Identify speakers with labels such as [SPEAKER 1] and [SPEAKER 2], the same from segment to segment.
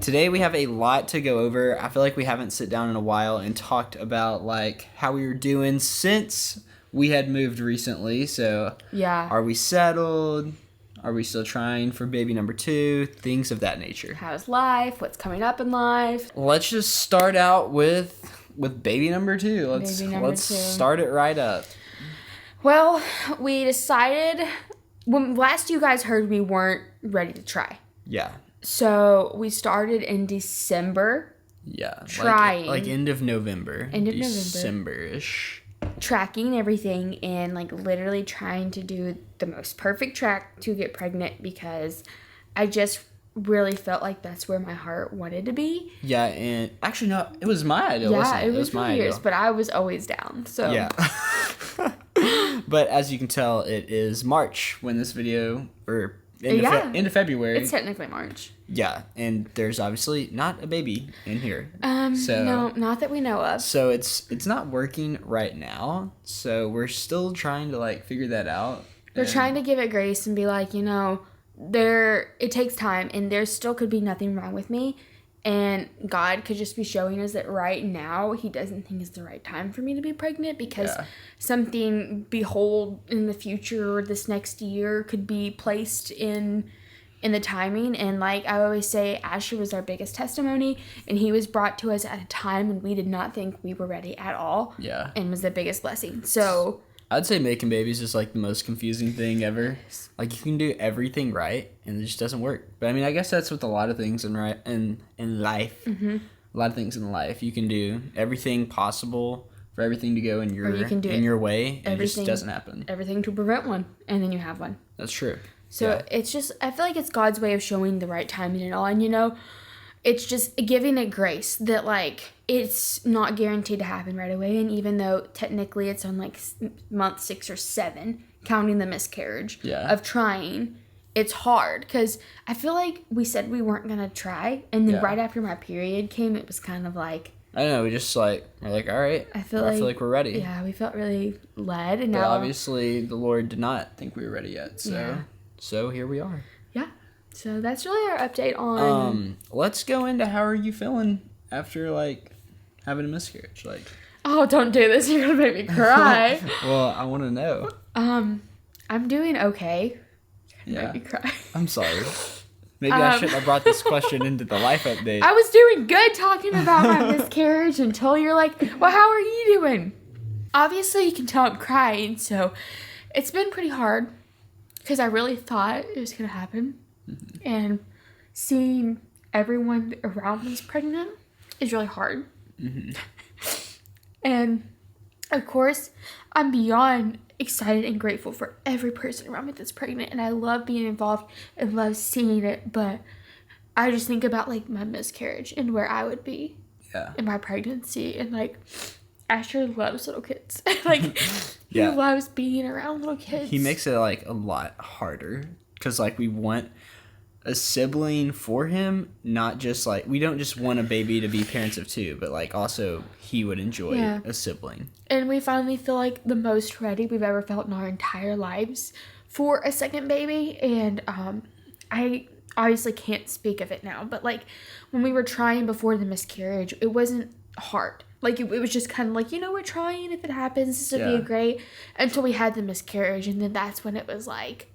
[SPEAKER 1] Today we have a lot to go over. I feel like we haven't sit down in a while and talked about like how we were doing since we had moved recently. So
[SPEAKER 2] yeah,
[SPEAKER 1] are we settled? Are we still trying for baby number 2? Things of that nature.
[SPEAKER 2] how's life? What's coming up in life?
[SPEAKER 1] Let's just start out with baby number 2. Let's start it right up.
[SPEAKER 2] Well, we decided when last you guys heard we weren't ready to try.
[SPEAKER 1] Yeah.
[SPEAKER 2] So we started in December.
[SPEAKER 1] Yeah.
[SPEAKER 2] Trying.
[SPEAKER 1] Like end of November.
[SPEAKER 2] End of November.
[SPEAKER 1] December-ish.
[SPEAKER 2] Tracking everything and like literally trying to do the most perfect track to get pregnant because I just really felt like that's where my heart wanted to be.
[SPEAKER 1] Yeah, and actually no, it was my idea.
[SPEAKER 2] Yeah, it was
[SPEAKER 1] for
[SPEAKER 2] my years,
[SPEAKER 1] idea.
[SPEAKER 2] but I was always down. So
[SPEAKER 1] yeah. But as you can tell, it is March when this video, or end of February.
[SPEAKER 2] It's technically March.
[SPEAKER 1] Yeah, and there's obviously not a baby in here.
[SPEAKER 2] No, not that we know of.
[SPEAKER 1] So it's not working right now. So we're still trying to like figure that out.
[SPEAKER 2] We're trying to give it grace and be like, it takes time and there still could be nothing wrong with me. And God could just be showing us that right now he doesn't think it's the right time for me to be pregnant because something behold in the future or this next year could be placed in the timing. And like I always say, Asher was our biggest testimony and he was brought to us at a time when we did not think we were ready at all.
[SPEAKER 1] Yeah.
[SPEAKER 2] And was the biggest blessing. So
[SPEAKER 1] I'd say making babies is like the most confusing thing ever. Like you can do everything right and it just doesn't work. But I mean, I guess that's with a lot of things in life.
[SPEAKER 2] Mm-hmm.
[SPEAKER 1] A lot of things in life. You can do everything possible for everything to go in your way and it just doesn't happen.
[SPEAKER 2] Everything to prevent one and then you have one.
[SPEAKER 1] That's true.
[SPEAKER 2] So it's just, I feel like it's God's way of showing the right timing and all. And it's just giving it grace that like it's not guaranteed to happen right away. And even though technically it's on like month 6 or 7, counting the miscarriage of trying, it's hard because I feel like we said we weren't going to try. And then right after my period came, it was kind of like,
[SPEAKER 1] I don't know, we're like, all right, I feel like we're ready.
[SPEAKER 2] Yeah, we felt really led. And
[SPEAKER 1] but
[SPEAKER 2] now
[SPEAKER 1] obviously the Lord did not think we were ready yet. So here we are.
[SPEAKER 2] Yeah. So that's really our update on...
[SPEAKER 1] let's go into how are you feeling after, like, having a miscarriage? Like,
[SPEAKER 2] oh, don't do this. You're going to make me cry.
[SPEAKER 1] Well, I want to know.
[SPEAKER 2] I'm doing okay.
[SPEAKER 1] Yeah.
[SPEAKER 2] Make me cry.
[SPEAKER 1] I'm sorry. Maybe I shouldn't have brought this question into the life update.
[SPEAKER 2] I was doing good talking about my miscarriage until you're like, well, how are you doing? Obviously, you can tell I'm crying, so it's been pretty hard because I really thought it was going to happen. Mm-hmm. And seeing everyone around me is pregnant is really hard. Mm-hmm. And, of course, I'm beyond excited and grateful for every person around me that's pregnant. And I love being involved and love seeing it. But I just think about, like, my miscarriage and where I would be in my pregnancy. And, like, Asher loves little kids. Like, he loves being around little kids.
[SPEAKER 1] He makes it, like, a lot harder. Because, like, we want a sibling for him, not just, like, we don't just want a baby to be parents of 2, but, like, also he would enjoy a sibling.
[SPEAKER 2] And we finally feel like the most ready we've ever felt in our entire lives for a second baby. And I obviously can't speak of it now, but, like, when we were trying before the miscarriage, it wasn't hard. Like, it was just kind of like, we're trying. If it happens, this would be great. Until we had the miscarriage, and then that's when it was, like,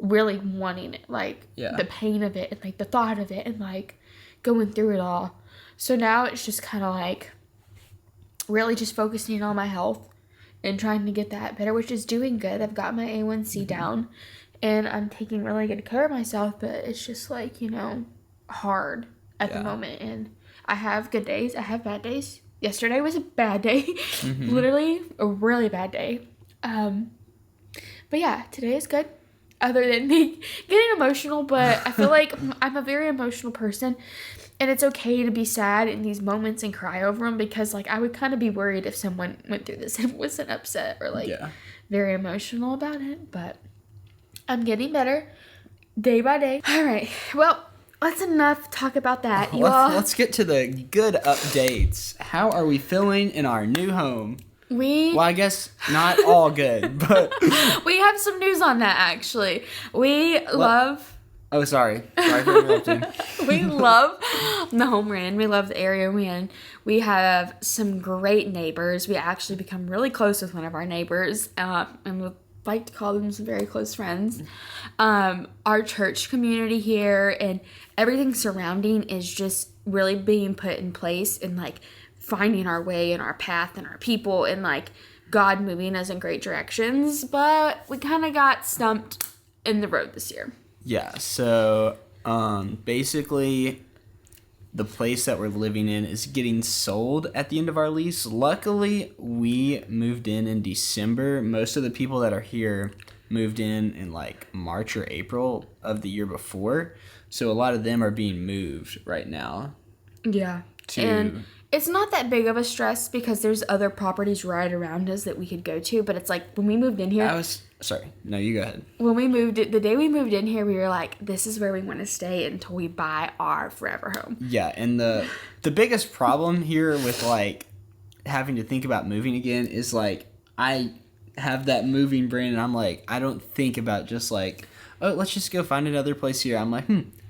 [SPEAKER 2] really wanting it. Like, the pain of it, and, like, the thought of it, and, like, going through it all. So now it's just kind of, like, really just focusing on my health and trying to get that better, which is doing good. I've got my A1C down, and I'm taking really good care of myself, but it's just, like, hard at the moment. And I have good days. I have bad days. Yesterday was a bad day. Mm-hmm. Literally a really bad day. But yeah, today is good. Other than me getting emotional, but I feel like I'm a very emotional person. And it's okay to be sad in these moments and cry over them because, like, I would kind of be worried if someone went through this and wasn't upset or, like, very emotional about it. But I'm getting better day by day. All right. Well, that's enough talk about that.
[SPEAKER 1] Let's get to the good updates. How are we feeling in our new home? Well, I guess not all good, but...
[SPEAKER 2] we have some news on that, actually. We love
[SPEAKER 1] Oh, sorry for interrupting.
[SPEAKER 2] We love the home we're in. We love the area we're in. We have some great neighbors. We actually become really close with one of our neighbors, and we like to call them some very close friends. Our church community here and everything surrounding is just really being put in place and like finding our way and our path and our people and like God moving us in great directions. But we kind of got stumped in the road this year.
[SPEAKER 1] Yeah, so basically the place that we're living in is getting sold at the end of our lease. Luckily, we moved in December. Most of the people that are here moved in like March or April of the year before. So a lot of them are being moved right now.
[SPEAKER 2] Yeah. And it's not that big of a stress because there's other properties right around us that we could go to. But it's like when we moved in here.
[SPEAKER 1] Sorry. No, you go ahead.
[SPEAKER 2] When we the day we moved in here, we were like, this is where we want to stay until we buy our forever home.
[SPEAKER 1] Yeah. And the biggest problem here with like having to think about moving again is like I have that moving brain and I'm like, I don't think about just like, oh, let's just go find another place here. I'm like,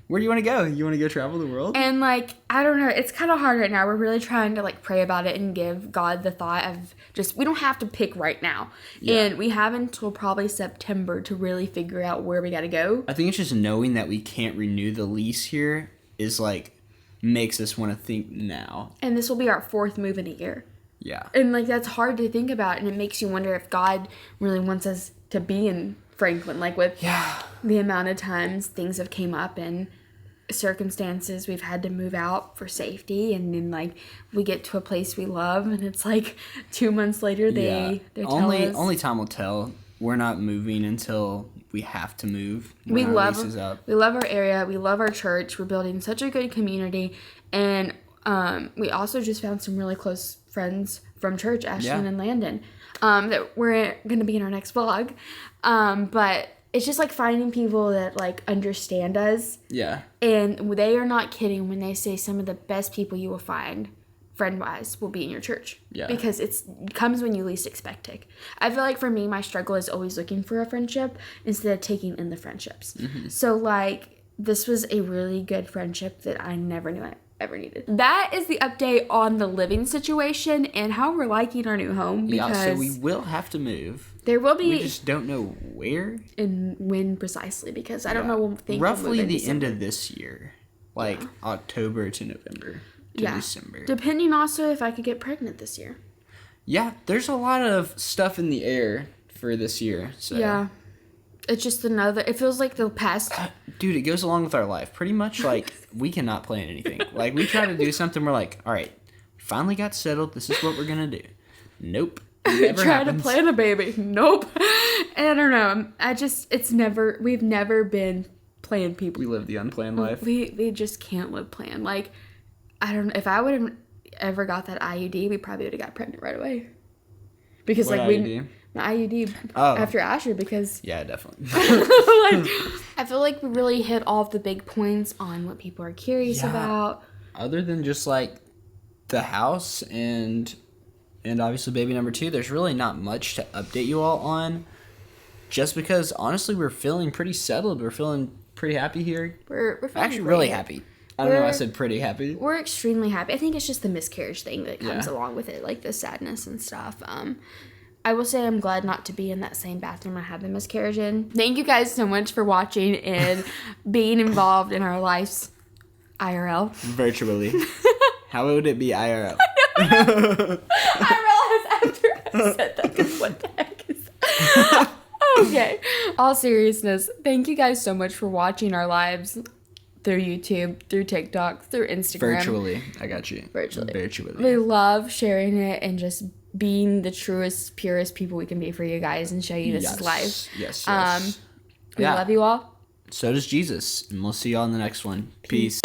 [SPEAKER 1] where do you want to go? You want to go travel the world?
[SPEAKER 2] And, like, I don't know. It's kind of hard right now. We're really trying to, like, pray about it and give God the thought of just, we don't have to pick right now. Yeah. And we have until probably September to really figure out where we got to go.
[SPEAKER 1] I think it's just knowing that we can't renew the lease here is, like, makes us want to think now.
[SPEAKER 2] And this will be our 4th move in a year.
[SPEAKER 1] Yeah.
[SPEAKER 2] And, like, that's hard to think about. And it makes you wonder if God really wants us to be in Franklin. Like, with the amount of times things have came up and circumstances we've had to move out for safety, and then like we get to a place we love and it's like 2 months later they tell us.
[SPEAKER 1] Only time will tell. We're not moving until we have to move.
[SPEAKER 2] We love our area, we love our church, we're building such a good community, and we also just found some really close friends from church, Ashton and Landon, that we're gonna be in our next vlog, but it's just like finding people that like understand us. Yeah. And they are not kidding when they say some of the best people you will find, friend-wise, will be in your church. Yeah. Because it comes when you least expect it. I feel like for me, my struggle is always looking for a friendship instead of taking in the friendships. Mm-hmm. So like this was a really good friendship that I never knew I ever needed. That is the update on the living situation and how we're liking our new home. Because
[SPEAKER 1] so we will have to move.
[SPEAKER 2] There will be.
[SPEAKER 1] We just don't know where
[SPEAKER 2] and when precisely, because I don't know.
[SPEAKER 1] Roughly the end of this year, like October to November to December.
[SPEAKER 2] Depending also if I could get pregnant this year.
[SPEAKER 1] Yeah, there's a lot of stuff in the air for this year. So
[SPEAKER 2] yeah, it's just it feels like the past.
[SPEAKER 1] Dude, it goes along with our life. Pretty much like we cannot plan anything. Like we try to do something, we're like, all right, finally got settled. This is what we're going to do. Nope.
[SPEAKER 2] Try to plan a baby. Nope. I don't know. We've never been planned people.
[SPEAKER 1] We live the unplanned life.
[SPEAKER 2] We just can't live planned. Like, I don't know. If I would have ever got that IUD, we probably would have got pregnant right away. Because
[SPEAKER 1] what
[SPEAKER 2] like
[SPEAKER 1] IUD?
[SPEAKER 2] The IUD after Asher, because
[SPEAKER 1] yeah, definitely.
[SPEAKER 2] I feel like we really hit all of the big points on what people are curious about.
[SPEAKER 1] Other than just like the house and obviously baby number 2, there's really not much to update you all on. Just because honestly we're feeling pretty settled. We're feeling pretty happy here.
[SPEAKER 2] We're
[SPEAKER 1] actually really happy. I don't know why I said pretty happy.
[SPEAKER 2] We're extremely happy. I think it's just the miscarriage thing that comes along with it, like the sadness and stuff. I will say I'm glad not to be in that same bathroom I had the miscarriage in. Thank you guys so much for watching and being involved in our lives IRL.
[SPEAKER 1] Virtually. How would it be IRL?
[SPEAKER 2] I realized after I said that, because what the heck is that? Okay. All seriousness, thank you guys so much for watching our lives through YouTube, through TikTok, through Instagram.
[SPEAKER 1] Virtually. I got you. Virtually.
[SPEAKER 2] We love sharing it and just being the truest, purest people we can be for you guys and show you this is life.
[SPEAKER 1] Yes.
[SPEAKER 2] We love you all.
[SPEAKER 1] So does Jesus. And we'll see you all in the next one. Peace.